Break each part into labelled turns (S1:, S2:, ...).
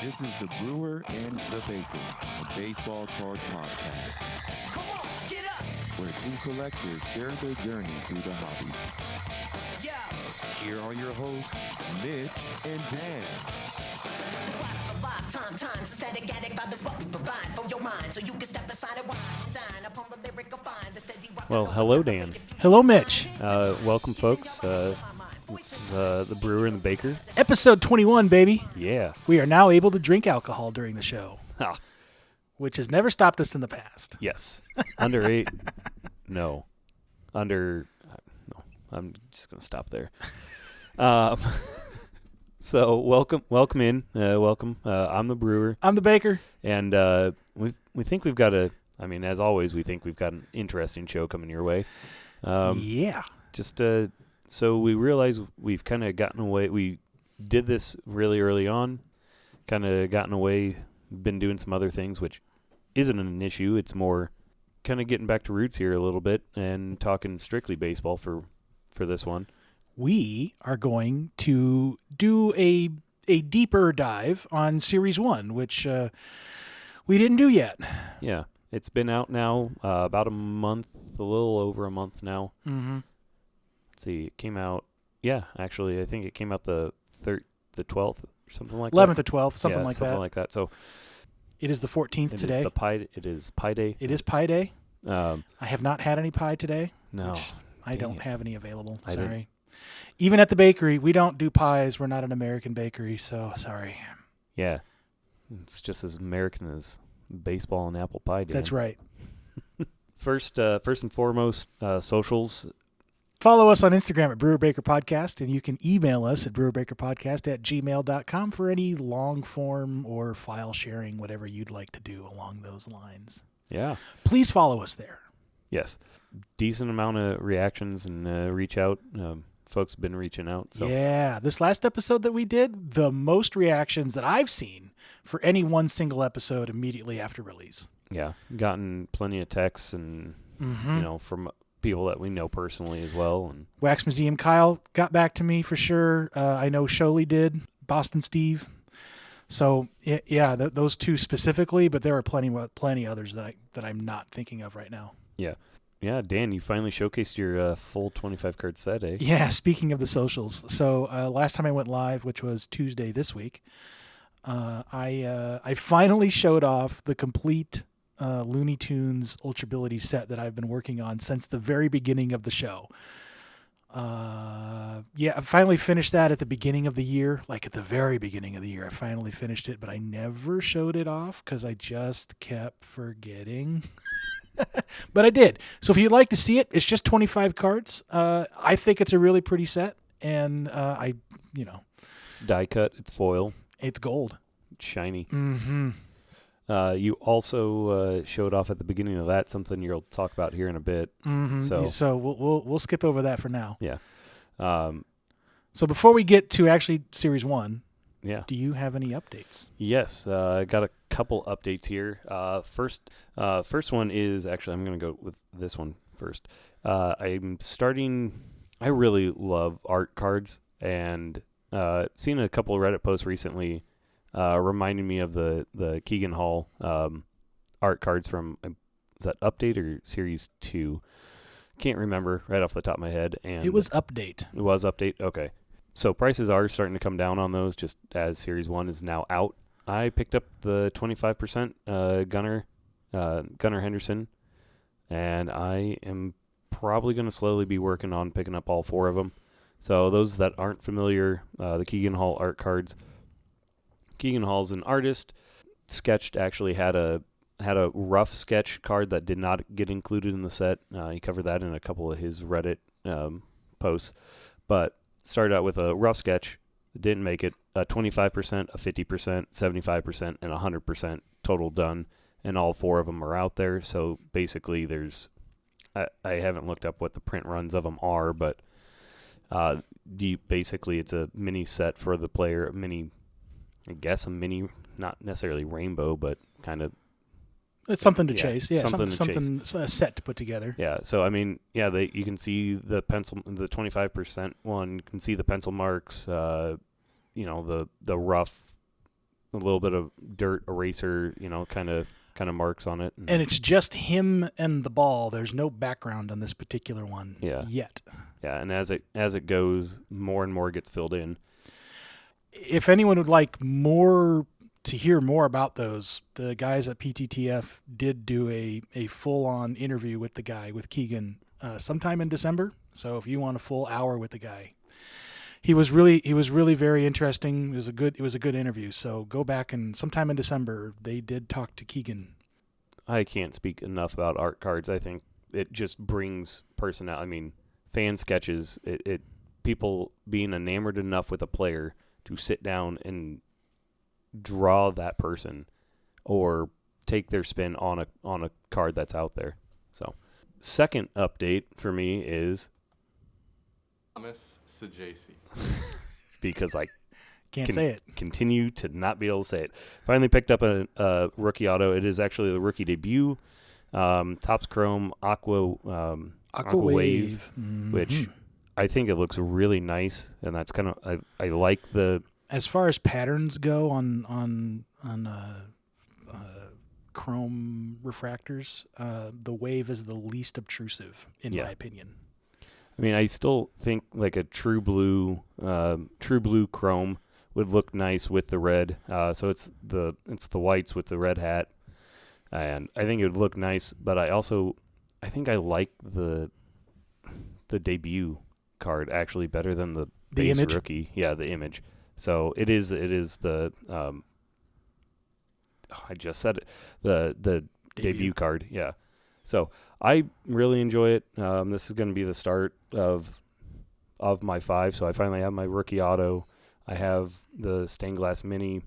S1: This is the Brewer and the Baker, a baseball card podcast,
S2: Come on, get up!
S1: where two collectors share their journey through the hobby.
S2: Yeah.
S1: Here are your hosts, Mitch and Dan.
S2: Time, static attic vibe is what we provide for your mind, so you can step aside and wine, dine upon the lyrical find, the steady rock.
S3: Well, hello, Dan.
S4: Hello, Mitch.
S3: Welcome, folks. It's the Brewer and the Baker.
S4: Episode 21, baby.
S3: Yeah.
S4: We are now able to drink alcohol during the show,
S3: Ah,
S4: which has never stopped us in the past.
S3: yes. Under 8. No. Under. No. I'm just going to stop there. So welcome in. Welcome. I'm the Brewer,
S4: I'm the baker.
S3: and we think we've got as always, we think we've got an interesting show coming your way.
S4: Yeah.
S3: Just so we realize we've kind of gotten away. We did this really early on, kind of gotten away, been doing some other things, which isn't an issue. It's more kind of getting back to roots here a little bit and talking strictly baseball for this one.
S4: We are going to do a deeper dive on Series 1, which we didn't do yet.
S3: Yeah, it's been out now about a month, a little over a month now.
S4: Mm-hmm.
S3: Let's see, it came out. Yeah, actually, I think it came out the 12th or something like
S4: 11th
S3: that.
S4: or 12th, something like
S3: something
S4: that.
S3: like that. So
S4: It is the 14th today.
S3: It is Pie Day.
S4: It is Pie Day.
S3: I
S4: I have not had any pie today.
S3: No,
S4: which I
S3: dang
S4: don't
S3: it.
S4: have any available.
S3: I
S4: Sorry.
S3: didn't.
S4: Even at the bakery, we don't do pies. We're not an American bakery, so sorry.
S3: Yeah, it's just as American as baseball and apple pie. Dan.
S4: That's right.
S3: First and foremost, socials.
S4: Follow us on Instagram at Brewer Baker Podcast, and you can email us at brewerbakerpodcast@gmail.com for any long form or file sharing, whatever you'd like to do along those lines.
S3: Yeah.
S4: Please follow us there.
S3: Yes. Decent amount of reactions and reach out. Folks have been reaching out. So
S4: Yeah, this last episode that we did, the most reactions that I've seen for any one single episode immediately after release.
S3: yeah, gotten plenty of texts and from people that we know personally as well. And
S4: Wax Museum Kyle got back to me for sure. I know Sholey did, Boston Steve. So yeah, those two specifically, but there are plenty others that I'm not thinking of right now.
S3: yeah, Dan, you finally showcased your full 25 card set, eh?
S4: Yeah, speaking of the socials, so last time I went live, which was Tuesday this week, I finally showed off the complete Looney Tunes Ultrability set that I've been working on since the very beginning of the show. I finally finished that at the beginning of the year, like at the very beginning of the year. I finally finished it, but I never showed it off because I just kept forgetting. But I did. So if you'd like to see it, it's just 25 cards. I think it's a really pretty set, and
S3: It's die cut. It's foil.
S4: it's gold.
S3: It's shiny.
S4: Mm-hmm.
S3: You also showed off at the beginning of that something you'll talk about here in a bit.
S4: Mm-hmm. So we'll skip over that for now.
S3: Yeah.
S4: So before we get to actually Series 1,
S3: Yeah.
S4: do you have any updates?
S3: Yes, I got a couple updates here. First one is actually I'm going to go with this one first. I really love art cards, and seen a couple of Reddit posts recently reminding me of the Keegan Hall art cards from, is that Update or Series 2? Can't remember right off the top of my head. And
S4: It was Update.
S3: It was Update? Okay. So prices are starting to come down on those just as Series 1 is now out. I picked up the 25% Gunnar Henderson, and I am probably going to slowly be working on picking up all 4 of them. So those that aren't familiar, the Keegan Hall art cards. Keegan Hall's an artist. Sketched actually had a rough sketch card that did not get included in the set. He covered that in a couple of his Reddit posts, but started out with a rough sketch, didn't make it, a 25%, a 50%, 75%, and 100% total done, and all 4 of them are out there. So basically I haven't looked up what the print runs of them are, but basically it's a mini set for the player, a mini, not necessarily rainbow, but kind of
S4: It's something to chase. Yeah,
S3: something
S4: a set to put together.
S3: Yeah, so you can see the 25% one. You can see the pencil marks. The rough a little bit of dirt eraser, kind of marks on it.
S4: And it's just him and the ball. There's no background on this particular one yet.
S3: Yeah, and as it goes, more and more gets filled in.
S4: If anyone would like to hear more about those, the guys at PTTF did do a full-on interview with Keegan, sometime in December. So if you want a full hour with the guy, he was really very interesting. It was a good interview. So go back, and sometime in December they did talk to Keegan.
S3: I can't speak enough about art cards. I think it just brings personality. I mean, fan sketches, it people being enamored enough with a player to sit down and draw that person or take their spin on a card that's out there. So, second update for me is
S5: Thomas Sajasi.
S3: because I
S4: Can't say it.
S3: continue to not be able to say it. Finally picked up a rookie auto. It is actually the rookie debut. Topps Chrome Aqua Wave, which I think it looks really nice, and that's kind of I like the.
S4: As far as patterns go on chrome refractors, the Wave is the least obtrusive in my opinion.
S3: I mean, I still think like a true blue chrome would look nice with the red. So it's the whites with the red hat, and I think it would look nice. But I think I like the debut card actually better than the base
S4: image?
S3: rookie. Yeah, the image. So it is the I just said it, the debut card. Yeah. So I really enjoy it. This is going to be the start of my 5. So I finally have my rookie auto. I have the stained glass mini,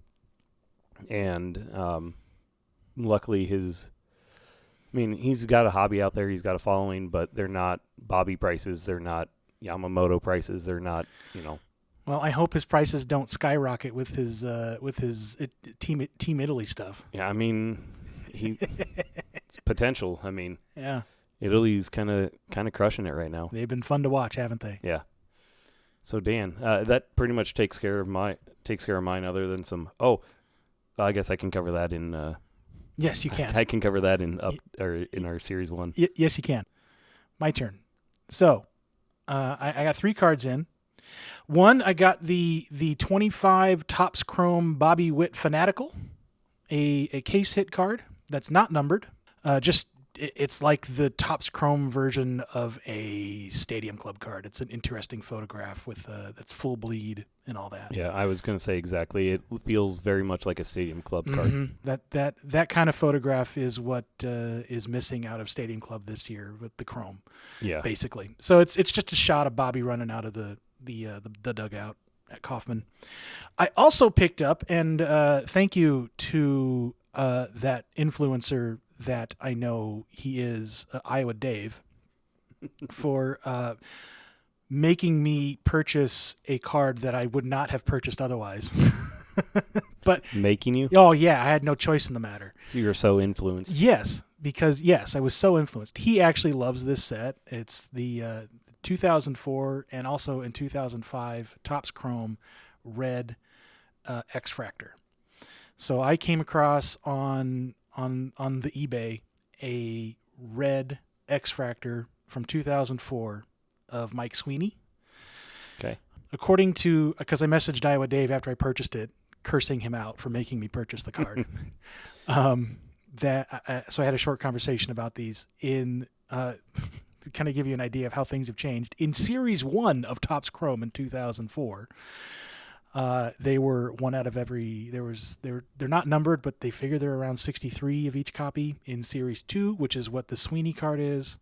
S3: and luckily he's got a hobby out there. He's got a following, but they're not Bobby prices. They're not Yamamoto prices. They're not,
S4: Well, I hope his prices don't skyrocket with his Team Italy stuff.
S3: Yeah, I mean, it's potential. I mean,
S4: Yeah,
S3: Italy's kind of crushing it right now.
S4: they've been fun to watch, haven't they?
S3: Yeah. So Dan, that pretty much takes care of mine. Other than some. Oh, I guess I can cover that in.
S4: Yes, you can.
S3: I can cover that in our series 1.
S4: Yes, you can. My turn. So, I got 3 cards in. One, I got the 25 Topps Chrome Bobby Witt Fanatical, a case hit card that's not numbered. It's like the Topps Chrome version of a Stadium Club card. It's an interesting photograph with that's full bleed and all that.
S3: Yeah, I was going to say exactly. It feels very much like a Stadium Club card.
S4: Mm-hmm. That kind of photograph is what is missing out of Stadium Club this year with the Chrome.
S3: Yeah,
S4: basically. So it's just a shot of Bobby running out of the dugout at Kauffman. I also picked up, and thank you to that influencer that I know he is, Iowa Dave, for making me purchase a card that I would not have purchased otherwise. But
S3: making you?
S4: Oh yeah, I had no choice in the matter.
S3: You were so influenced.
S4: Yes, because I was so influenced. He actually loves this set. It's the 2004 and also in 2005 Topps Chrome Red X-Fractor. So I came across on the eBay a red X-Fractor from 2004 of Mike Sweeney.
S3: Okay.
S4: According to, because I messaged Iowa Dave after I purchased it, cursing him out for making me purchase the card. So I had a short conversation about these in to kind of give you an idea of how things have changed. In Series 1 of Topps Chrome in 2004, they were one out of every. They're not numbered, but they figure they're around 63 of each copy. In Series 2, which is what the Sweeney card is,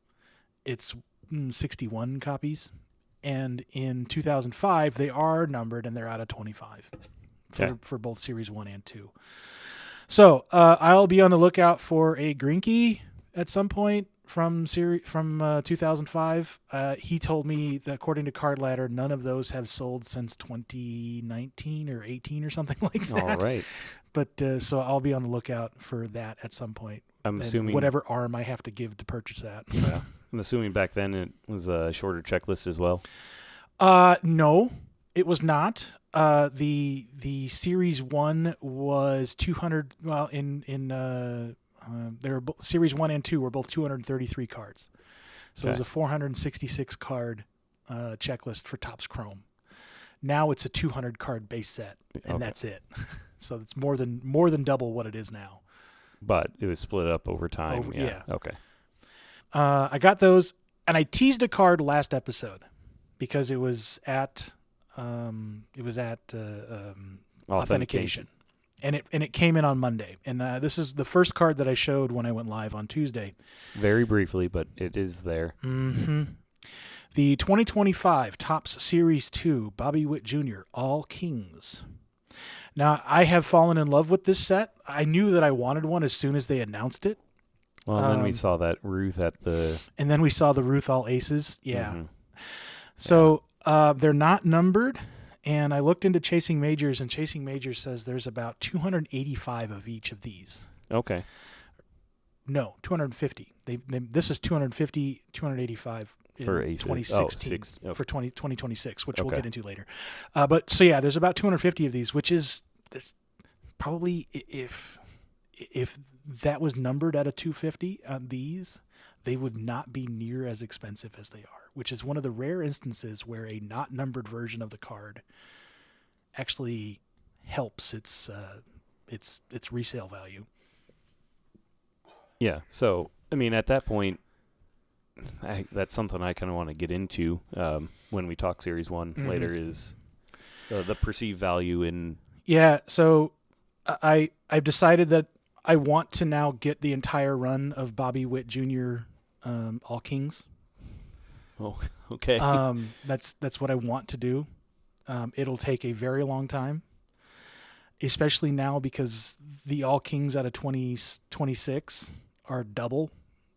S4: it's 61 copies. And in 2005, they are numbered and they're out of 25 for both Series 1 and 2. So I'll be on the lookout for a Greinke at some point from 2005. He told me that according to Card Ladder, none of those have sold since 2019 or 18 or something like that.
S3: All right.
S4: But so I'll be on the lookout for that at some point.
S3: I'm assuming
S4: whatever arm I have to give to purchase that.
S3: Yeah. I'm assuming back then it was a shorter checklist as well.
S4: No, it was not. The Series 1 was 200. Well, Series 1 and 2 were both 233 cards. So it was
S3: Okay.
S4: a 466 card checklist for Topps Chrome. Now it's a 200 card base set, and
S3: Okay.
S4: that's it. So it's more than double what it is now.
S3: But it was split up over time.
S4: Yeah.
S3: Okay.
S4: I got those, and I teased a card last episode because it was at authentication, and it came in on Monday. And this is the first card that I showed when I went live on Tuesday.
S3: Very briefly, but it is there.
S4: Mm-hmm. The 2025 Topps Series 2 Bobby Witt Jr. All Kings. Now, I have fallen in love with this set. I knew that I wanted one as soon as they announced it.
S3: Well, then we saw that Ruth at the.
S4: And then we saw the Ruth All Aces. Yeah.
S3: Mhm.
S4: So they're not numbered. And I looked into Chasing Majors, and Chasing Majors says there's about 285 of each of these.
S3: Okay.
S4: No, 250. This is 250, 285 in
S3: For aces.
S4: 2016
S3: okay.
S4: for 2026, which we'll
S3: Okay.
S4: get into later. But so yeah, there's about 250 of these, which is there's probably if that was numbered at a 250 on these, they would not be near as expensive as they are, which is one of the rare instances where a not numbered version of the card actually helps its resale value.
S3: Yeah. So, I mean, at that point, that's something I kind of want to get into when we talk Series 1 later is the perceived value in.
S4: Yeah, so I've decided that I want to now get the entire run of Bobby Witt Jr. All Kings.
S3: Oh, okay.
S4: That's what I want to do. It'll take a very long time, especially now because the All Kings out of 2026 are double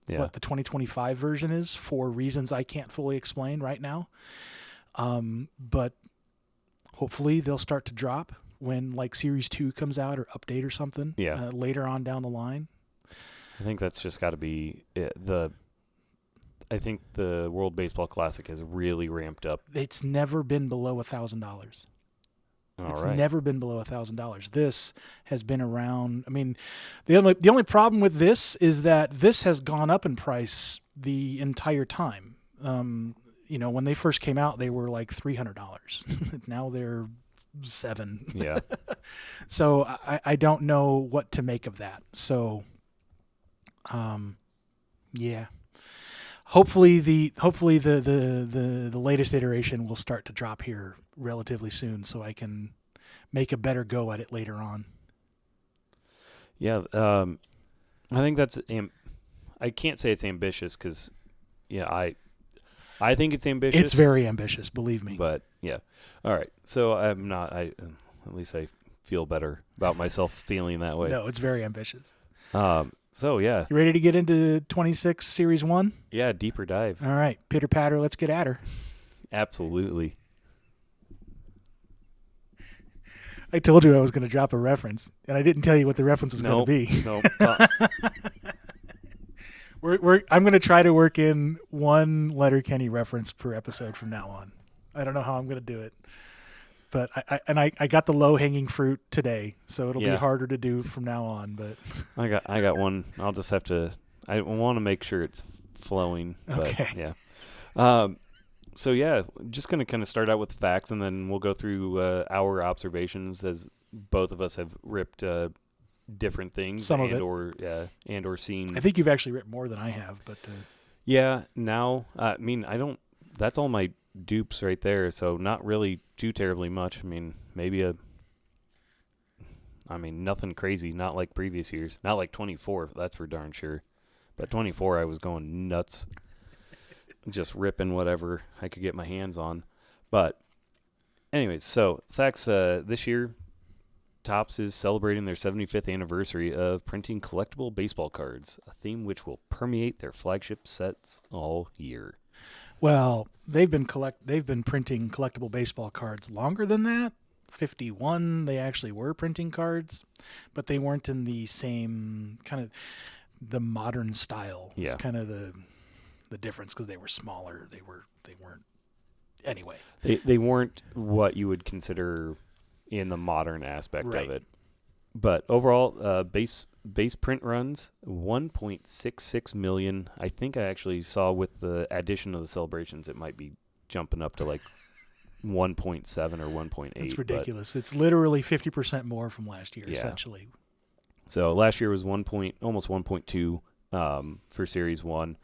S4: what the 2025 version is for reasons I can't fully explain right now. But hopefully they'll start to drop when like Series 2 comes out or update or something later on down the line.
S3: I think that's just got to be it. I think the World Baseball Classic has really ramped up.
S4: It's never been below $1,000. It's never been below $1,000. This has been around. I mean, the only problem with this is that this has gone up in price the entire time. When they first came out, they were like $300. Now they're $700.
S3: Yeah.
S4: So I don't know what to make of that. So, yeah. Hopefully the latest iteration will start to drop here relatively soon, so I can make a better go at it later on.
S3: Yeah, I think that's. I can't say it's ambitious because, I think it's ambitious.
S4: It's very ambitious, believe me.
S3: But yeah, all right. So I'm not. At least I feel better about myself feeling that way.
S4: No, it's very ambitious.
S3: So yeah.
S4: You ready to get into 26 Series 1?
S3: Yeah, deeper dive.
S4: All right, pitter patter. Let's get at her.
S3: Absolutely.
S4: I told you I was going to drop a reference, and I didn't tell you what the reference was going to be.
S3: Nope.
S4: I'm going to try to work in one Letterkenny reference per episode from now on. I don't know how I'm going to do it, but I got the low hanging fruit today, so it'll be harder to do from now on. But
S3: I got one. I'll just have to. I want to make sure it's flowing. But
S4: okay.
S3: Yeah. So yeah, just going to kind of start out with facts, and then we'll go through our observations as both of us have ripped different things,
S4: Some of it.
S3: or seen.
S4: I think you've actually ripped more than I have, but
S3: Yeah. Now, I mean, I don't. That's all my dupes right there. So not really too terribly much. I mean, maybe nothing crazy. Not like previous years. Not like 24. That's for darn sure. But 24, I was going nuts. Just ripping whatever I could get my hands on. But anyways, so facts this year, Topps is celebrating their 75th anniversary of printing collectible baseball cards, a theme which will permeate their flagship sets all year.
S4: well, they've been printing collectible baseball cards longer than that. 51, they actually were printing cards, but they weren't in the same kind of the modern style.
S3: Yeah.
S4: It's kind of the difference because they were smaller. They weren't anyway.
S3: They weren't what you would consider in the modern aspect
S4: Right.
S3: of it. But overall, base print runs 1.66 million. I think I actually saw with the addition of the celebrations, it might be jumping up to like 1.7 or 1.8.
S4: It's ridiculous. It's literally 50% more from last year,
S3: Yeah.
S4: essentially.
S3: So last year was almost 1.2 for Series 1.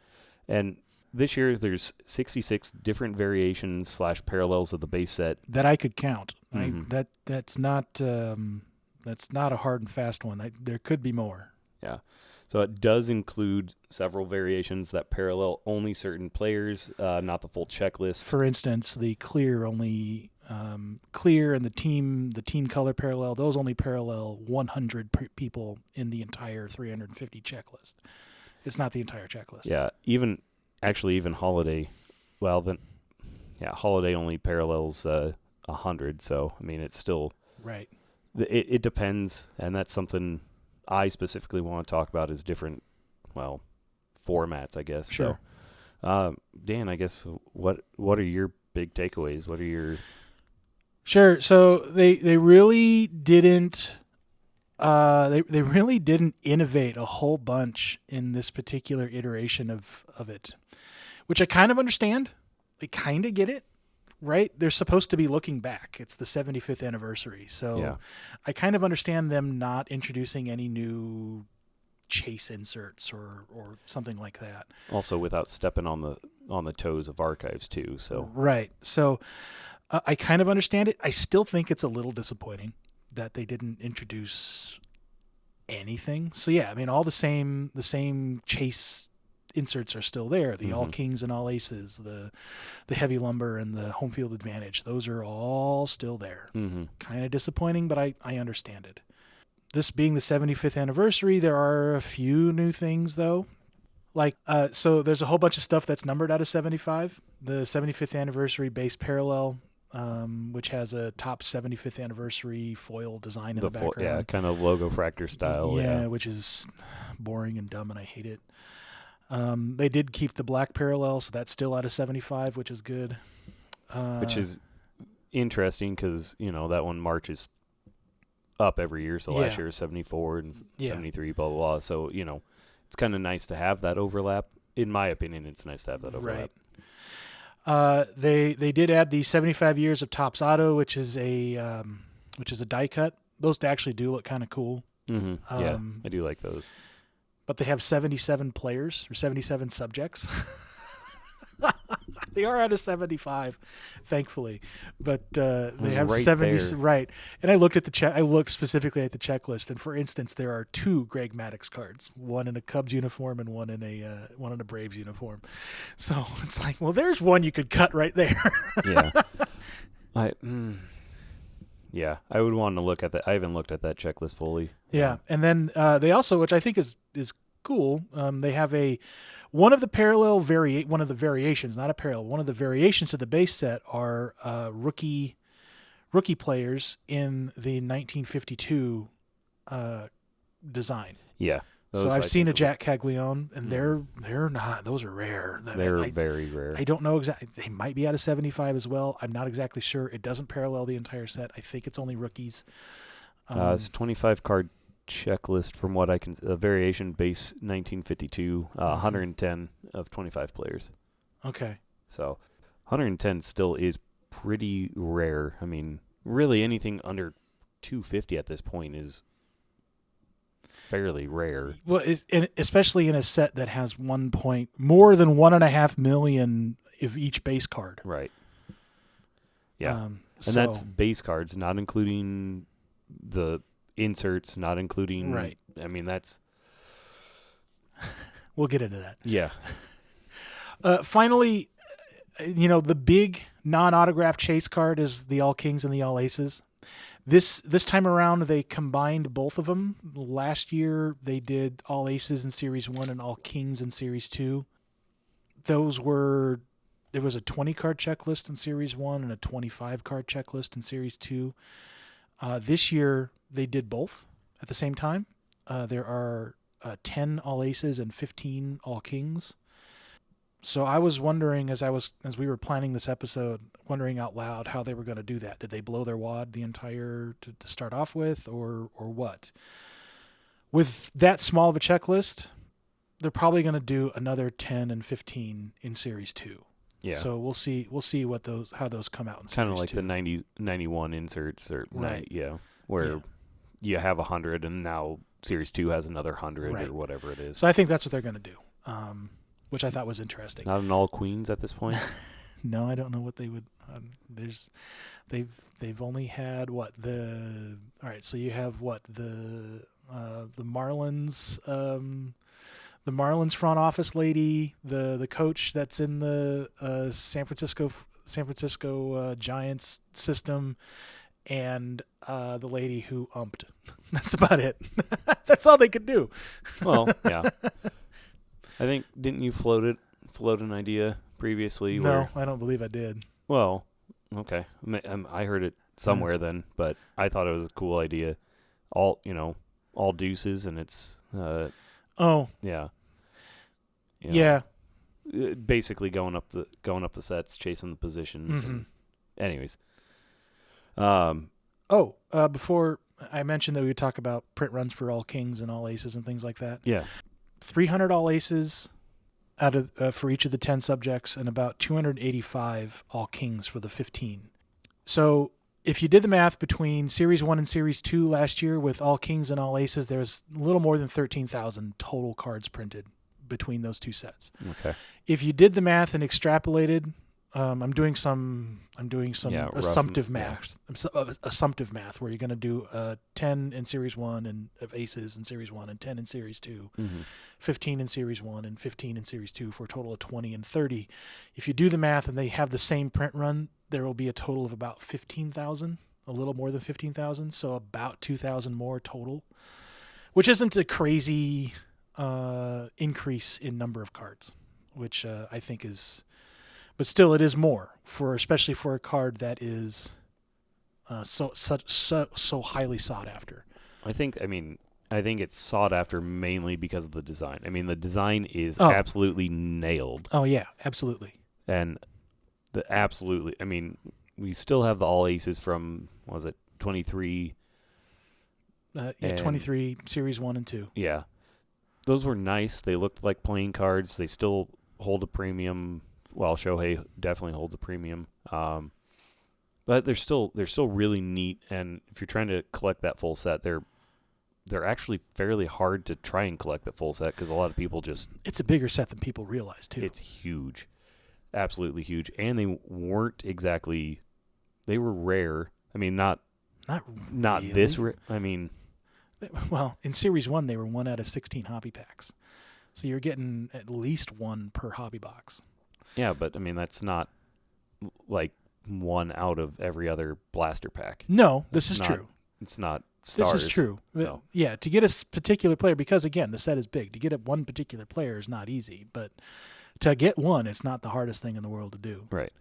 S3: And this year there's 66 different variations / parallels of the base set.
S4: That I could count.
S3: Mhm.
S4: That's not a hard and fast one. There could be more.
S3: Yeah. So it does include several variations that parallel only certain players, not the full checklist.
S4: For instance, the clear clear and the team color parallel, those only parallel 100 people in the entire 350 checklist. It's not the entire checklist.
S3: Yeah, even Holiday, well then, yeah, Holiday only parallels 100. So I mean, it's still
S4: Right.
S3: it depends, and that's something I specifically want to talk about is different, well, formats, I guess.
S4: Sure.
S3: So, Dan, I guess what are your big takeaways? What are your
S4: Sure. So they really didn't they really didn't innovate a whole bunch in this particular iteration of it, which I kind of understand. I kind of get it, right? They're supposed to be looking back. It's the 75th anniversary. So
S3: Yeah.
S4: I kind of understand them not introducing any new chase inserts or something like that.
S3: also without stepping on the toes of archives too? So
S4: Right. So I kind of understand it. I still think it's a little disappointing that they didn't introduce anything. So yeah, I mean, all the same chase inserts are still there. The all kings and all aces, the heavy lumber and the home field advantage. Those are all still there. Kind of disappointing, but I understand it. This being the 75th anniversary, there are a few new things though. Like, so there's a whole bunch of stuff that's numbered out of 75. The 75th anniversary base parallel, which has a top 75th anniversary foil design in the background.
S3: Yeah, kind of logo fractor style.
S4: Yeah, which is boring and dumb, and I hate it. They did keep the black parallel, so that's still out of 75, which is good.
S3: Which is interesting because, that one marches up every year. So last
S4: Yeah.
S3: year was 74 and
S4: Yeah.
S3: 73, blah, blah, blah. So, it's kind of nice to have that overlap. In my opinion, it's nice to have that overlap.
S4: Right. They did add the 75 years of Topps Auto, which is a die cut. Those actually do look kind of cool.
S3: Yeah, I do like those.
S4: But they have 77 players or 77 subjects. They are out of 75, thankfully, but they have
S3: right
S4: 70.
S3: there.
S4: Right, and I looked at I looked specifically at the checklist, and for instance, there are 2 Greg Maddux cards, one in a Cubs uniform and one in a Braves uniform. So it's like, well, there's one you could cut right there.
S3: Yeah. Yeah, I would want to look at that. I haven't looked at that checklist fully.
S4: Yeah, and then they also, which I think is cool, they have one of the variations, not a parallel. One of the variations to the base set are rookie players in the 1952 design.
S3: Yeah.
S4: So
S3: those
S4: I've
S3: I
S4: seen a
S3: think
S4: Jack Caglione, and they're not. Those are rare.
S3: They're very rare.
S4: I don't know exactly. They might be out of 75 as well. I'm not exactly sure. It doesn't parallel the entire set. I think it's only rookies.
S3: It's 25 card checklist from what I can. Variation base 1952, 110 of 25 players.
S4: Okay.
S3: So 110 still is pretty rare. I mean, really anything under 250 at this point is fairly rare.
S4: Well, especially in a set that has more than 1.5 million of each base card.
S3: Right. Yeah.
S4: And
S3: and that's base cards, not including the inserts, not including.
S4: Right.
S3: I mean, that's.
S4: We'll get into that.
S3: Yeah.
S4: Finally, the big non-autographed chase card is the All Kings and the All Aces. This time around, they combined both of them. Last year, they did All Aces in Series 1 and All Kings in Series 2. There was a 20-card checklist in Series 1 and a 25-card checklist in Series 2. This year, they did both at the same time. There are 10 All Aces and 15 All Kings. So I was wondering as we were planning this episode, wondering out loud how they were going to do that. Did they blow their wad the entire to start off with, or what? With that small of a checklist, they're probably going to do another 10 and 15 in Series 2.
S3: Yeah.
S4: So we'll see how those come out in Series 2.
S3: Kind of like the 91 inserts or
S4: Right.
S3: where you have 100 and now Series 2 has another 100
S4: Right.
S3: or whatever it is.
S4: So I think that's what they're going to do, which I thought was interesting.
S3: Not an all queens at this point.
S4: No, I don't know what they would. They've only had what all right. So you have what the Marlins. The Marlins front office lady, the coach that's in the San Francisco Giants system, and the lady who umped. That's about it. That's all they could do.
S3: Well, yeah. I think didn't you float an idea previously?
S4: No, I don't believe I did.
S3: Well, okay. I heard it somewhere then, but I thought it was a cool idea. All deuces, and it's
S4: Oh,
S3: yeah.
S4: yeah.
S3: Basically going up the sets, chasing the positions.
S4: Mm-hmm.
S3: And anyways,
S4: before I mentioned that we would talk about print runs for all kings and all aces and things like that.
S3: yeah,
S4: 300 all aces out of for each of the 10 subjects, and about 285 all kings for the 15. So if you did the math between Series 1 and Series 2 last year with all kings and all aces, there's a little more than 13,000 total cards printed between those two sets.
S3: okay.
S4: If you did the math and extrapolated, I'm doing some assumptive math. Assumptive math, where you're going to do 10 in Series 1 and of aces in Series 1 and 10 in Series 2, 15 in Series 1 and 15 in Series 2 for a total of 20 and 30. If you do the math and they have the same print run, there will be a total of about 15,000, a little more than 15,000, so about 2,000 more total, which isn't a crazy increase in number of cards, which I think is, but still it is more especially for a card that is so highly sought after.
S3: I think it's sought after mainly because of the design. I mean, the design is absolutely nailed.
S4: Oh yeah, absolutely.
S3: And I mean, we still have the all aces from, what was it, 23?
S4: 23 Series 1 and 2.
S3: Yeah. Those were nice. They looked like playing cards. They still hold a premium. Well, Shohei definitely holds a premium. But they're still really neat. And if you're trying to collect that full set, they're actually fairly hard to try and collect the full set because a lot of people
S4: It's a bigger set than people realize too.
S3: It's huge, absolutely huge, and they weren't exactly. They were rare. I mean, not
S4: really.
S3: this. I mean.
S4: Well, in Series 1, they were 1 out of 16 hobby packs. So you're getting at least one per hobby box.
S3: Yeah, but, I mean, that's not like 1 out of every other blaster pack.
S4: No, this is true.
S3: It's not stars.
S4: This is true.
S3: So.
S4: Yeah, to get a particular player, because, again, the set is big. To get one particular player is not easy. But to get one, it's not the hardest thing in the world to do.
S3: Right.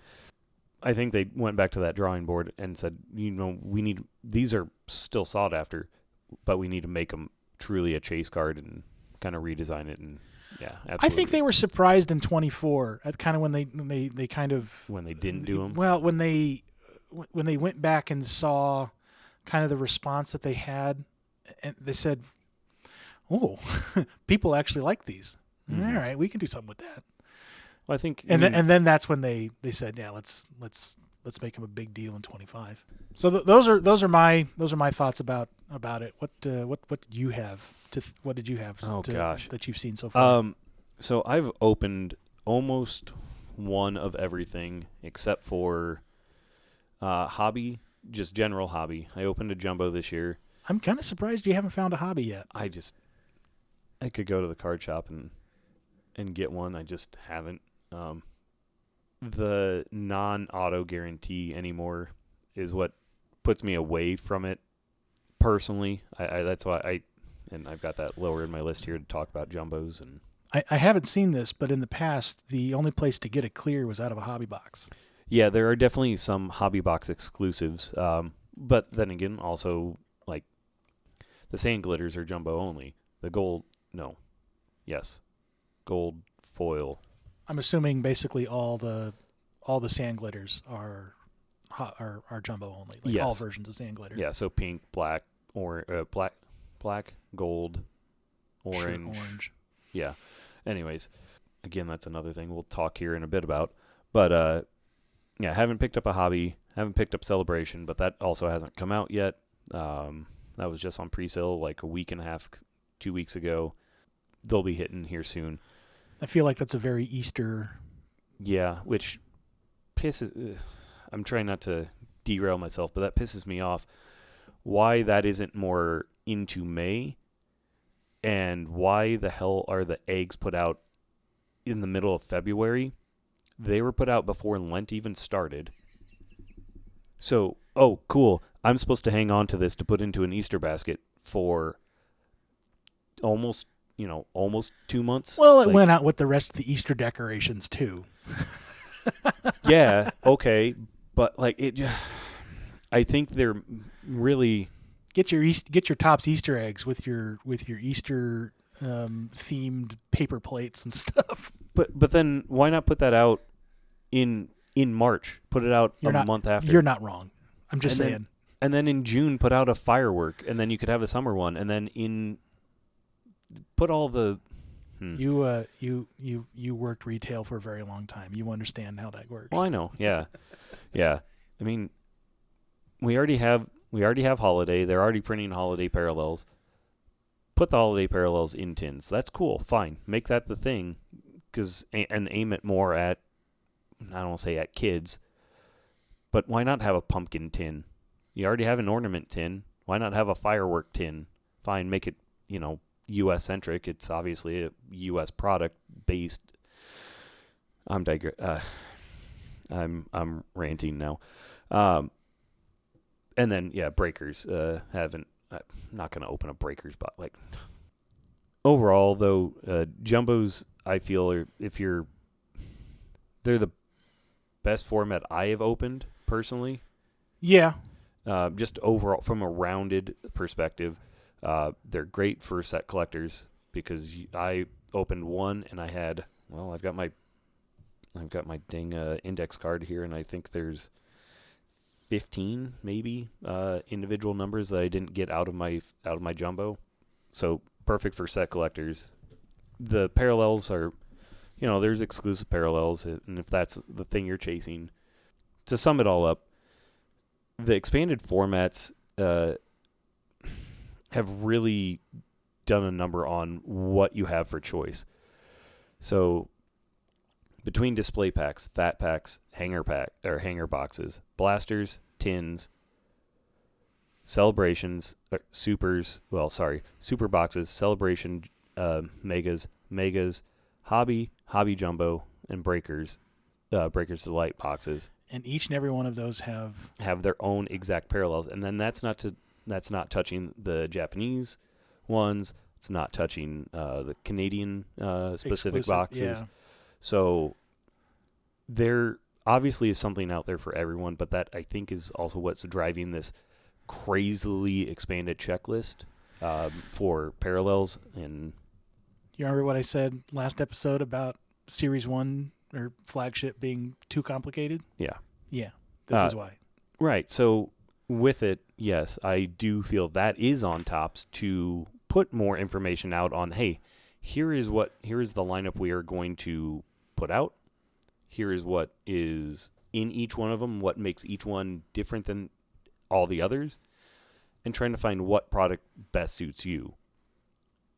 S3: I think they went back to that drawing board and said, these are still sought after, but we need to make them truly a chase card and kind of redesign it. And yeah, absolutely.
S4: I think they were surprised in 24 at kind of when they kind of
S3: when they didn't do them.
S4: Well, when they went back and saw kind of the response that they had, and they said, "Oh, people actually like these. Mm-hmm. All right, we can do something with that."
S3: Well, I think,
S4: and then that's when they said, "Yeah, let's make them a big deal in 25." So those are my thoughts about it. What did you have that you've seen so far?
S3: So I've opened almost one of everything except for hobby, just general hobby. I opened a jumbo this year.
S4: I'm kind of surprised you haven't found a hobby yet.
S3: I could go to the card shop and get one. I just haven't. The non-auto guarantee anymore is what puts me away from it personally. That's why I've got that lower in my list here to talk about jumbos. And
S4: I haven't seen this, but in the past, the only place to get it clear was out of a hobby box.
S3: Yeah, there are definitely some hobby box exclusives. But then again, also, like, the sand glitters are jumbo only. The gold, no. Yes. Gold foil.
S4: I'm assuming basically all the sand glitters are jumbo only, like all
S3: Yes.
S4: versions of sand glitter.
S3: Yeah, so pink, black, or black, gold,
S4: Sure,
S3: orange.
S4: orange.
S3: Yeah. Anyways, again, that's another thing we'll talk here in a bit about. But yeah, haven't picked up a hobby, haven't picked up Celebration, but that also hasn't come out yet. That was just on pre-sale like a week and a half, 2 weeks ago. They'll be hitting here soon.
S4: I feel like that's a very Easter.
S3: Yeah, which pisses. I'm trying not to derail myself, but that pisses me off. Why that isn't more into May, and why the hell are the eggs put out in the middle of February? They were put out before Lent even started. So, oh, cool. I'm supposed to hang on to this to put into an Easter basket for almost 2 months.
S4: Well, it went out with the rest of the Easter decorations too.
S3: Yeah, okay, but like I think they're really
S4: Get your Topps Easter eggs with your Easter themed paper plates and stuff.
S3: but then why not put that out in March? Put it out a month after.
S4: You're not wrong. I'm just saying.
S3: And then in June put out a firework, and then you could have a summer one, and then put all the
S4: You worked retail for a very long time. You understand how that works.
S3: Well, I know. Yeah. Yeah. I mean, we already have holiday. They're already printing holiday parallels. Put the holiday parallels in tins. That's cool. Fine. Make that the thing, and aim it more at, I don't want to say at kids, but why not have a pumpkin tin? You already have an ornament tin. Why not have a firework tin? Fine. Make it, U.S. centric. It's obviously a U.S. product based. I'm ranting now. And then breakers. I'm not going to open a breakers, but like overall though, jumbos I feel they're the best format I have opened personally.
S4: Yeah.
S3: Just overall from a rounded perspective. They're great for set collectors because I opened one and I had, I've got my dang index card here, and I think there's 15 maybe individual numbers that I didn't get out of my jumbo. So perfect for set collectors. The parallels are, there's exclusive parallels, and if that's the thing you're chasing. To sum it all up, the expanded formats have really done a number on what you have for choice. So between display packs, fat packs, hanger boxes, blasters, tins, celebrations, super boxes, celebration, megas, hobby jumbo, and breakers delight boxes.
S4: And each and every one of those have
S3: their own exact parallels. And then that's not touching the Japanese ones. It's not touching the Canadian specific boxes.
S4: Yeah.
S3: So there obviously is something out there for everyone, but that I think is also what's driving this crazily expanded checklist for parallels. And
S4: you remember what I said last episode about Series 1 or flagship being too complicated?
S3: Yeah.
S4: Yeah. This is why. Right.
S3: So with it, yes, I do feel that is on Topps to put more information out on, hey, here is the lineup we are going to put out. Here is what is in each one of them, what makes each one different than all the others, and trying to find what product best suits you.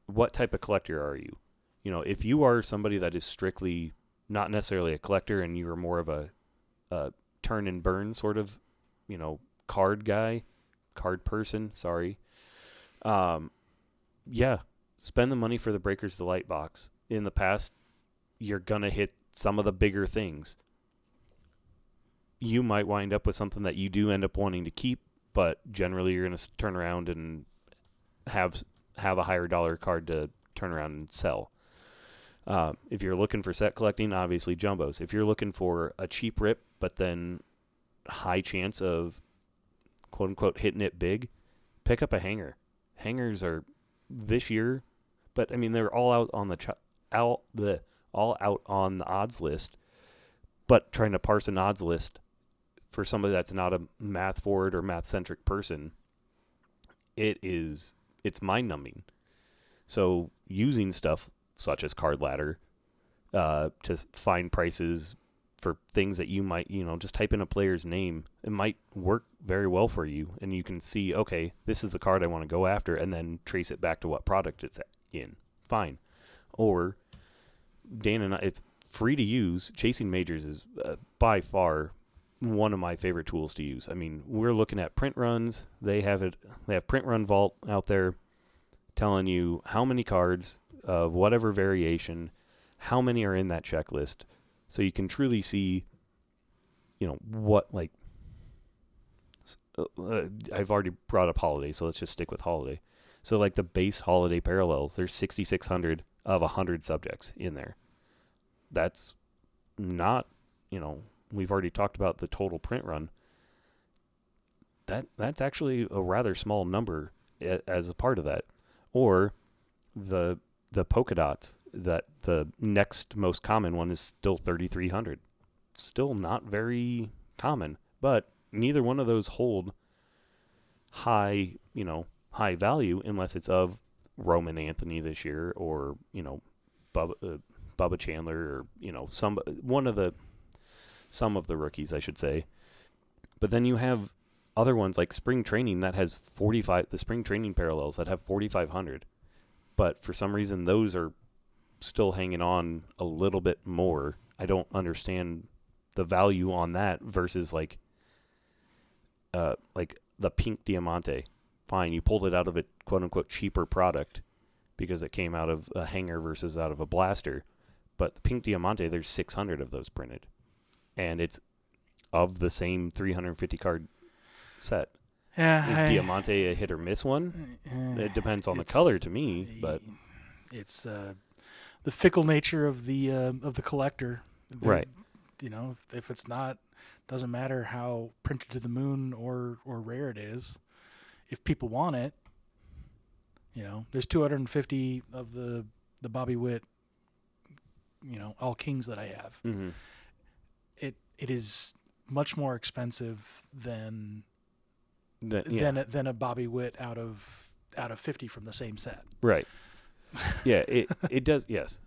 S3: What type of collector are you? If you are somebody that is strictly not necessarily a collector and you're more of a turn and burn sort of, card person, sorry. Spend the money for the Breakers Delight box. In the past, you're going to hit some of the bigger things. You might wind up with something that you do end up wanting to keep, but generally you're going to turn around and have a higher dollar card to turn around and sell. If you're looking for set collecting, obviously jumbos. If you're looking for a cheap rip, but then high chance of quote unquote hitting it big, pick up a hanger. Hangers are this year, but I mean they're all out on the all out on the odds list, but trying to parse an odds list for somebody that's not a math forward or math centric person, it's mind numbing. So using stuff such as Card Ladder to find prices for things that you might, just type in a player's name, it might work very well for you, and you can see, okay, this is the card I want to go after, and then trace it back to what product it's in. Fine. Or Dan and I, it's free to use. Chasing Majors is by far one of my favorite tools to use. I mean, we're looking at print runs. They have Print Run Vault out there telling you how many cards of whatever variation, how many are in that checklist, so you can truly see, what, like, I've already brought up Holiday, so let's just stick with Holiday. So, like, the base Holiday parallels, there's 6,600 of 100 subjects in there. That's not, we've already talked about the total print run. That's actually a rather small number as a part of that. Or the polka dots, that the next most common one is still 3,300. Still not very common, but neither one of those hold high value unless it's of Roman Anthony this year, or Bubba Chandler, or some of the rookies, I should say. But then you have other ones like Spring Training that has 45. The Spring Training parallels that have 4,500, but for some reason those are still hanging on a little bit more. I don't understand the value on that versus like the pink Diamante. Fine, you pulled it out of a quote-unquote cheaper product because it came out of a hanger versus out of a blaster. But the pink Diamante, there's 600 of those printed. And it's of the same 350 card set. Is Diamante a hit or miss one? It depends on the color to me, but
S4: it's the fickle nature of the collector.
S3: Right.
S4: If it's not, doesn't matter how printed to the moon or rare it is. If people want it, there's 250 of the Bobby Witt, all kings that I have.
S3: Mm-hmm.
S4: It is much more expensive than a Bobby Witt out of 50 from the same set.
S3: Right. Yeah, it does. Yes.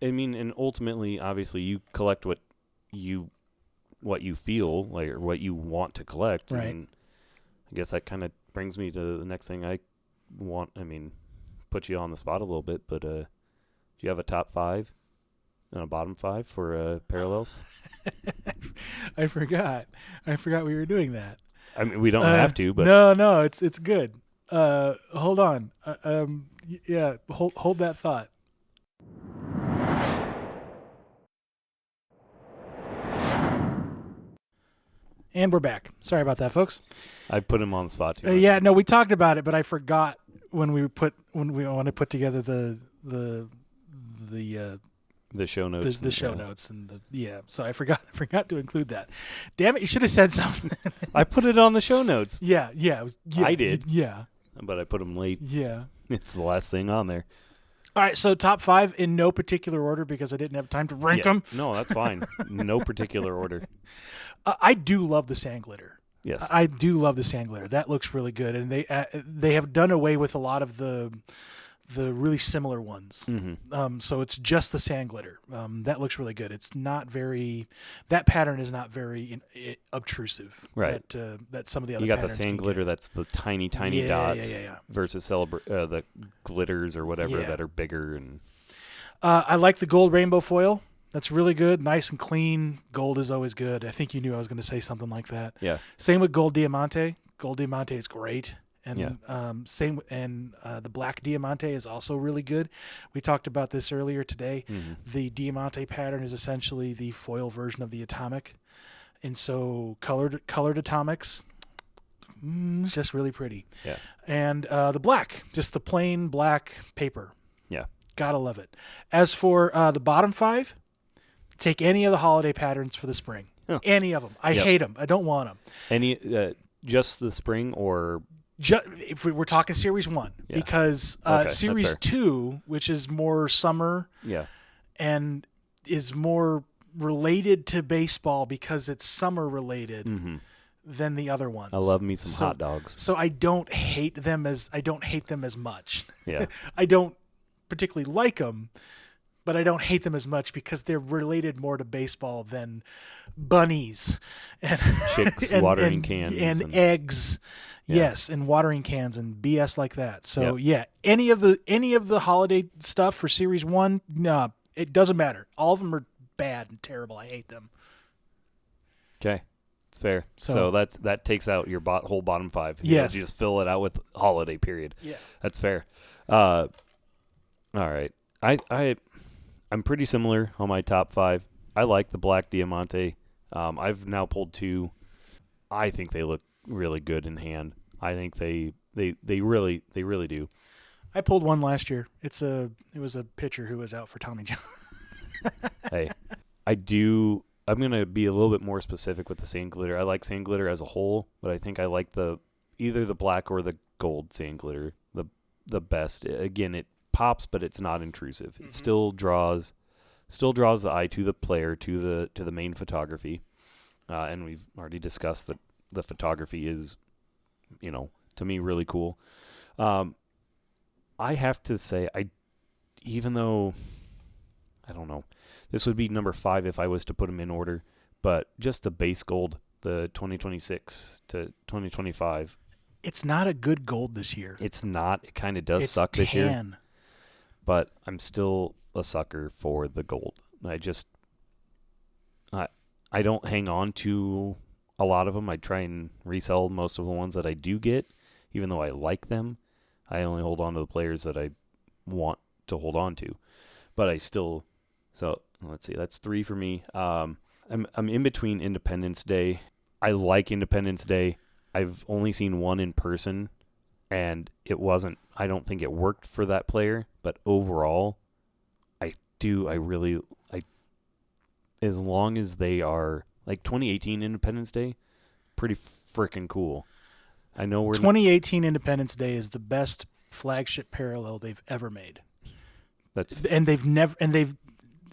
S3: I mean, and ultimately, obviously, you collect what you feel like, or what you want to collect.
S4: Right.
S3: And I guess that kind of brings me to the next thing I want. I mean, put you on the spot a little bit, but do you have a top 5 and a bottom 5 for parallels?
S4: I forgot we were doing that.
S3: I mean, we don't have to, but
S4: no, it's good. Hold on. Hold that thought. And we're back. Sorry about that, folks.
S3: I put him on the spot too.
S4: We talked about it, but I forgot when we want to put together the
S3: show notes.
S4: The show notes so I forgot to include that. Damn it, you should have said something.
S3: I put it on the show notes.
S4: Yeah,
S3: I did.
S4: Yeah.
S3: But I put them late.
S4: Yeah.
S3: It's the last thing on there.
S4: All right, so top 5 in no particular order because I didn't have time to rank them.
S3: No, that's fine. No particular order.
S4: I do love the sand glitter.
S3: Yes.
S4: I do love the sand glitter. That looks really good, and they have done away with a lot of the really similar ones.
S3: Mm-hmm.
S4: So it's just the sand glitter. That looks really good. It's not very. That pattern is not very obtrusive.
S3: Right.
S4: That some of the other.
S3: You got the
S4: patterns
S3: sand glitter. That's the tiny dots.
S4: Yeah.
S3: Versus the glitters or whatever that are bigger and.
S4: I like the gold rainbow foil. That's really good, nice and clean. Gold is always good. I think you knew I was going to say something like that.
S3: Yeah.
S4: Same with gold diamante. Gold diamante is great. And the black diamante is also really good. We talked about this earlier today.
S3: Mm-hmm.
S4: The diamante pattern is essentially the foil version of the atomic, and so colored atomics, just really pretty.
S3: Yeah.
S4: And the black, just the plain black paper.
S3: Yeah.
S4: Gotta love it. As for the bottom 5, take any of the holiday patterns for the spring.
S3: Huh.
S4: Any of them. I hate them. I don't want them.
S3: Any just the spring or.
S4: If we're talking Series 1, because Series 2, which is more summer, and is more related to baseball because it's summer related than the other ones.
S3: I love me some hot dogs.
S4: So I don't hate them as much.
S3: Yeah.
S4: I don't particularly like them, but I don't hate them as much because they're related more to baseball than bunnies and
S3: Chicks, watering cans,
S4: and eggs.
S3: Yeah.
S4: Yes, and watering cans and BS like that. So yeah, any of the holiday stuff for Series 1, no, it doesn't matter. All of them are bad and terrible. I hate them.
S3: Okay. It's fair. So that takes out your whole bottom 5.
S4: Yes.
S3: You just fill it out with holiday period.
S4: Yeah.
S3: That's fair. All right. I'm pretty similar on my top 5. I like the Black Diamante. I've now pulled 2. I think they look really good in hand. I think they really do.
S4: I pulled one last year. It was a pitcher who was out for Tommy John.
S3: Hey, I'm going to be a little bit more specific with the sand glitter. I like sand glitter as a whole, but I think I like either the black or the gold sand glitter the best. Again, it pops, but it's not intrusive. It still draws the eye to the player, to the main photography. And we've already discussed that the photography is, to me, really cool. I have to say, even though, I don't know, this would be number 5 if I was to put them in order, but just the base gold, the 2026 to 2025.
S4: It's not a good gold this year.
S3: It's not. It kind of does
S4: It's
S3: suck this year.
S4: tan.
S3: But I'm still a sucker for the gold. I don't hang on to a lot of them. I try and resell most of the ones that I do get, even though I like them. I only hold on to the players that I want to hold on to. But I still, so let's see, that's 3 for me. I'm in between Independence Day. I like Independence Day. I've only seen one in person, and I don't think it worked for that player, but overall, as long as they are, like 2018 Independence Day, pretty freaking cool. I know
S4: 2018 Independence Day is the best flagship parallel they've ever made.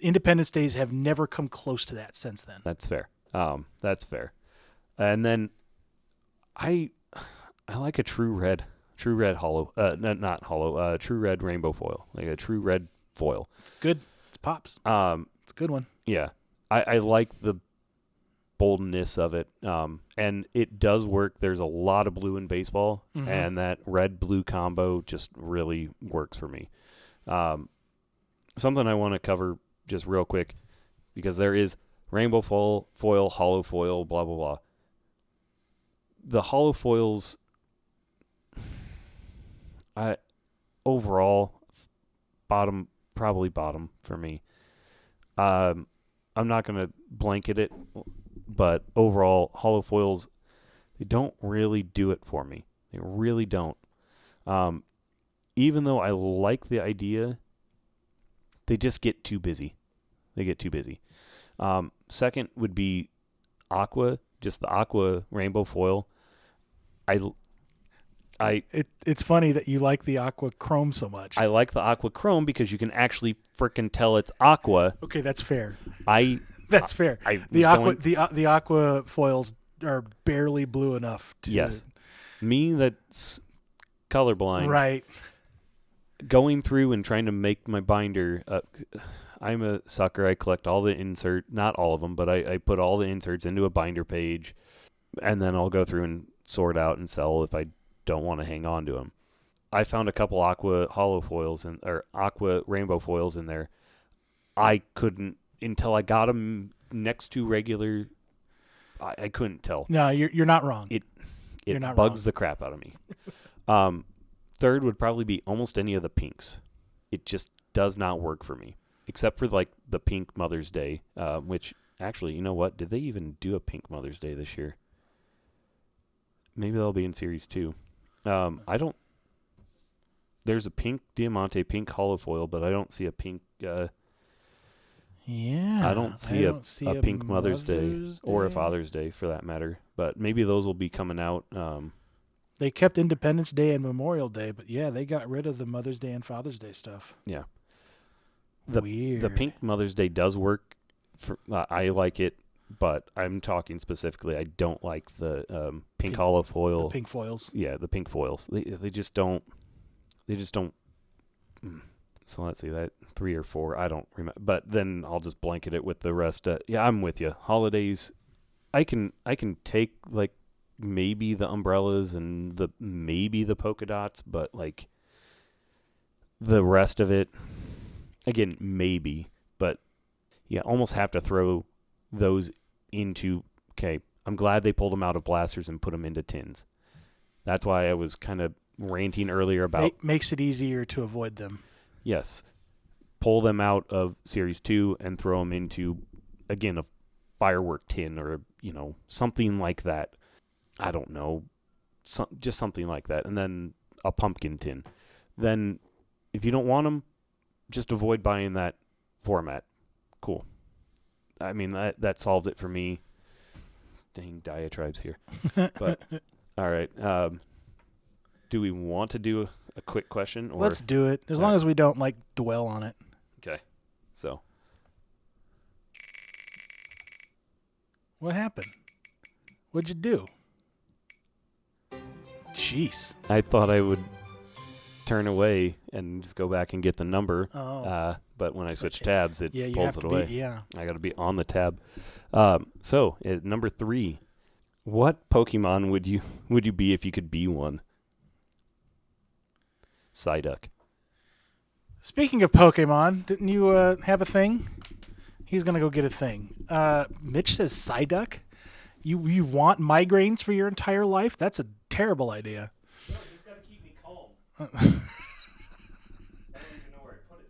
S4: Independence Days have never come close to that since then.
S3: That's fair. That's fair. And then I like a true red hollow, not hollow, true red rainbow foil, like a true red foil.
S4: It's good. It's pops. It's a good one.
S3: Yeah. I like the boldness of it. And it does work. There's a lot of blue in baseball, and that red-blue combo just really works for me. Something I want to cover just real quick, because there is rainbow foil, hollow foil, blah, blah, blah. The hollow foils, overall, probably bottom for me. I'm not going to blanket it, but overall, hollow foils, they don't really do it for me. They really don't. Even though I like the idea, they just get too busy. Second would be aqua, just the aqua rainbow foil.
S4: It's funny that you like the aqua chrome so much.
S3: I like the aqua chrome because you can actually frickin' tell it's aqua.
S4: Okay, that's fair.
S3: That's
S4: fair. The aqua foils are barely blue enough to.
S3: Yes. Me that's colorblind.
S4: Right.
S3: Going through and trying to make my binder. I'm a sucker. I collect all the not all of them, but I put all the inserts into a binder page, and then I'll go through and sort out and sell if I don't want to hang on to them. I found a couple aqua hollow foils or aqua rainbow foils in there. I couldn't until I got them next to regular. I couldn't tell.
S4: No, you're not wrong.
S3: It
S4: not
S3: bugs
S4: wrong.
S3: the crap out of me. Third would probably be almost any of the pinks. It just does not work for me, except for like the pink Mother's Day, which actually, you know what? Did they even do a pink Mother's Day this year? Maybe that'll be in Series 2. I don't. There's a pink Diamante, pink hollow foil, but I don't see a pink.
S4: Yeah.
S3: I don't see a pink Mother's Day or a Father's Day for that matter. But maybe those will be coming out.
S4: They kept Independence Day and Memorial Day, but yeah, they got rid of the Mother's Day and Father's Day stuff.
S3: Yeah.
S4: Weird.
S3: The pink Mother's Day does work. I like it, but I'm talking specifically. I don't like the pink hollow foil.
S4: The pink foils.
S3: Yeah, the pink foils. They just don't. So let's see, that 3 or 4. I don't remember. But then I'll just blanket it with the rest. Yeah, I'm with you. Holidays, I can take like maybe the umbrellas and maybe the polka dots, but like the rest of it, again, maybe. But yeah, almost have to throw those into. Okay, I'm glad they pulled them out of blasters and put them into tins. That's why I was kind of ranting earlier about.
S4: Makes it easier to avoid them.
S3: Yes. Pull them out of Series 2 and throw them into, again, a firework tin or, something like that. I don't know. Just something like that. And then a pumpkin tin. Then, if you don't want them, just avoid buying that format. Cool. I mean, that solves it for me. Dang diatribes here. But, all right. Do we want to do a quick question? Or
S4: let's do it, as long as we don't dwell on it.
S3: Okay. So.
S4: What happened? What'd you do? Jeez.
S3: I thought I would turn away and just go back and get the number.
S4: Oh.
S3: But when I switch tabs, it pulls it away. I got to be on the tab. So at number 3, what Pokemon would you be if you could be one? Psyduck.
S4: Speaking of Pokemon, didn't you have a thing? He's going to go get a thing. Mitch says Psyduck? You want migraines for your entire life? That's a terrible idea.
S3: No, just got to keep me calm. I don't even know where I put it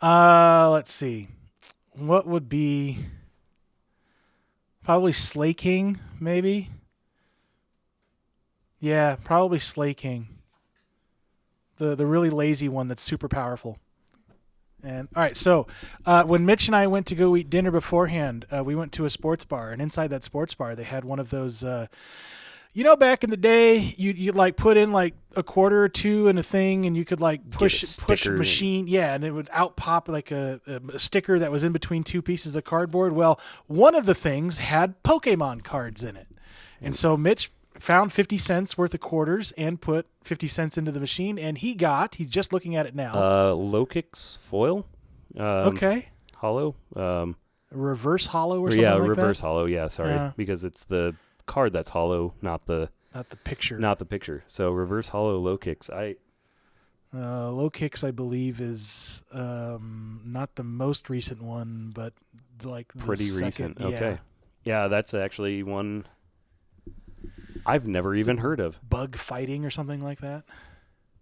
S3: now.
S4: Let's see. What would be... Probably Slay King, maybe? Yeah, probably Slay King. The really lazy one that's super powerful. And all right, so when Mitch and I went to go eat dinner beforehand, we went to a sports bar, and inside that sports bar, they had one of those. Back in the day, you'd put in a quarter or two in a thing, and you could push machine, and it would out pop a sticker that was in between two pieces of cardboard. Well, one of the things had Pokemon cards in it, and so Mitch found 50 cents worth of quarters and put 50 cents into the machine, and he's just looking at it now.
S3: Low-kicks foil.
S4: Okay.
S3: Hollow.
S4: Reverse hollow or something like that?
S3: Yeah, reverse hollow. Yeah, sorry. Because it's the card that's hollow, not the
S4: picture.
S3: Not the picture. So reverse hollow low-kicks.
S4: Low-kicks, I believe, is not the most recent one, but the
S3: pretty
S4: second,
S3: recent. Okay. Yeah, that's actually one I've never even heard of.
S4: Bug fighting or something like that.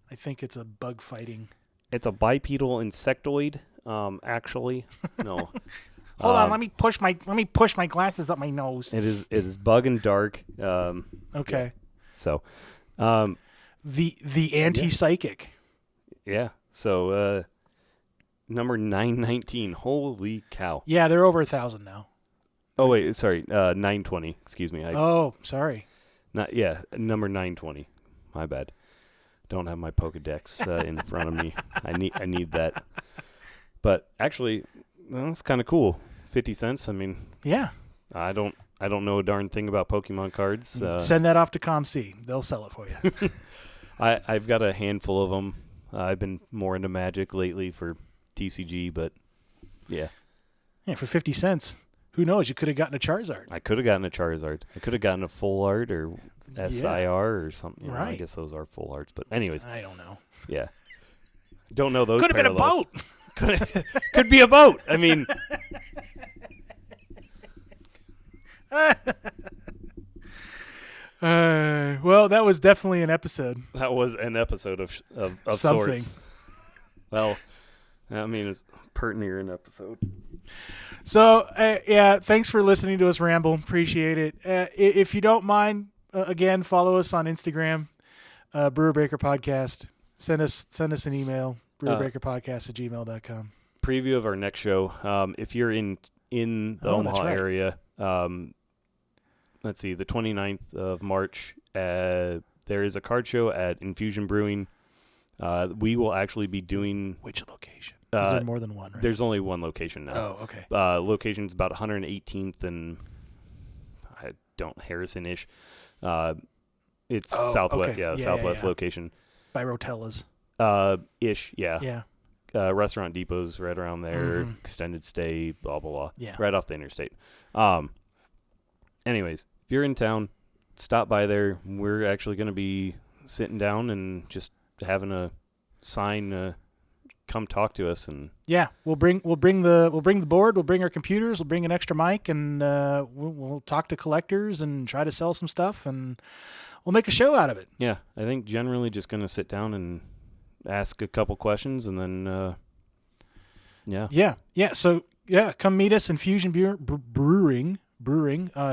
S4: I think it's a bug fighting.
S3: It's a bipedal insectoid. Actually, no.
S4: Hold on, let me push my glasses up my nose.
S3: It is bug and dark.
S4: Okay.
S3: Yeah. So,
S4: the anti-psychic.
S3: Yeah. So, number 919. Holy cow.
S4: Yeah, they're over 1,000 now.
S3: Oh wait, sorry. 920. Excuse me.
S4: Sorry.
S3: Number 920. My bad. Don't have my Pokedex in front of me. I need that. But actually, that's kind of cool. 50 cents. I mean,
S4: yeah.
S3: I don't know a darn thing about Pokemon cards.
S4: Send that off to ComC. They'll sell it for you.
S3: I've got a handful of them. I've been more into Magic lately for TCG, but yeah.
S4: Yeah, for 50 cents. Who knows? You could have gotten a Charizard.
S3: I could have gotten a Charizard. I could have gotten a full art or SIR or something.
S4: Right.
S3: I guess those are full arts. But anyways.
S4: I don't know.
S3: Yeah. Don't know those
S4: Could have been a boat.
S3: Could be a boat. I mean.
S4: Well, that was definitely an episode.
S3: That was an episode of
S4: something.
S3: Sorts. Well, I mean, it's pertinent episode.
S4: So, thanks for listening to us ramble. Appreciate it. If you don't mind, again, follow us on Instagram, Brewer Breaker Podcast. Send us an email, brewerbreakerpodcast@gmail.com.
S3: Preview of our next show. If you're in the Omaha area, let's see, the 29th of March, there is a card show at Infusion Brewing. We will actually be doing...
S4: Which location? Is there more than one? Right?
S3: There's only one location now.
S4: Oh, okay.
S3: Location's about 118th and Harrison-ish. It's southwest,
S4: okay.
S3: southwest
S4: yeah.
S3: location.
S4: By Rotella's.
S3: Ish, yeah.
S4: Yeah.
S3: Restaurant Depot's right around there. Extended stay, blah blah blah.
S4: Yeah.
S3: Right off the interstate. Anyways, if you're in town, stop by there. We're actually going to be sitting down and just having a sign. Come talk to us, and
S4: yeah, we'll bring the board. We'll bring our computers. We'll bring an extra mic, and we'll talk to collectors and try to sell some stuff, and we'll make a show out of it.
S3: Yeah, I think generally just going to sit down and ask a couple questions, and then
S4: yeah. So yeah, come meet us in Fusion Brewing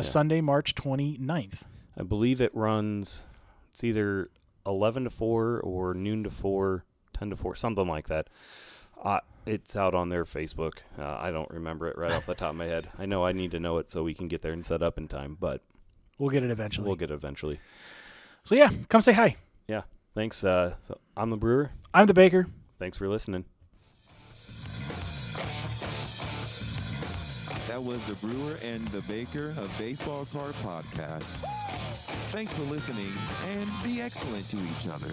S4: Sunday, March 29th.
S3: I believe it runs. It's either 11 to 4 or noon to 4. 10 to 4, something like that. It's out on their Facebook. I don't remember it right off the top of my head. I know I need to know it so we can get there and set up in time, but
S4: we'll get it eventually.
S3: So
S4: yeah, come say hi.
S3: Yeah, thanks. So I'm the brewer.
S4: I'm the baker.
S3: Thanks for listening.
S1: That was the Brewer and the Baker of Baseball Card Podcast. Thanks for listening, and be excellent to each other.